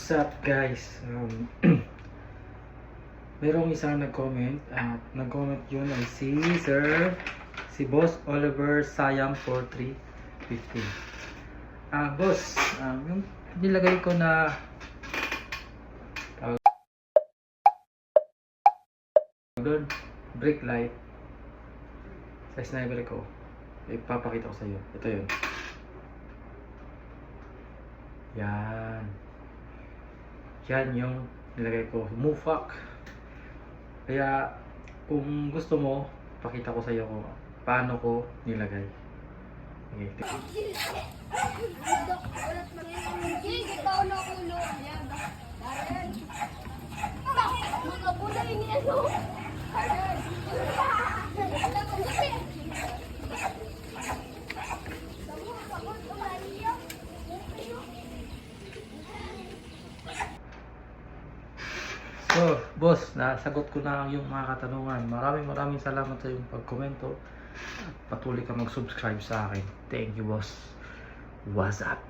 What's up guys? Merong isang nag-comment at nag-comment yun ay si Boss Oliver Sayang 4315. Boss, yung nilagay ko na doon, brake light sa sniper ko, ipapakita ko sa iyo. Ito yun. Yan yung nilagay ko, Mufak. Kaya kung gusto mo, pakita ko sa iyo kung paano ko nilagay. So, boss, nasagot ko na yung mga katanungan. Maraming salamat sa yung pagkomento. Patuloy ka mag-subscribe sa akin. Thank you, boss. What's up?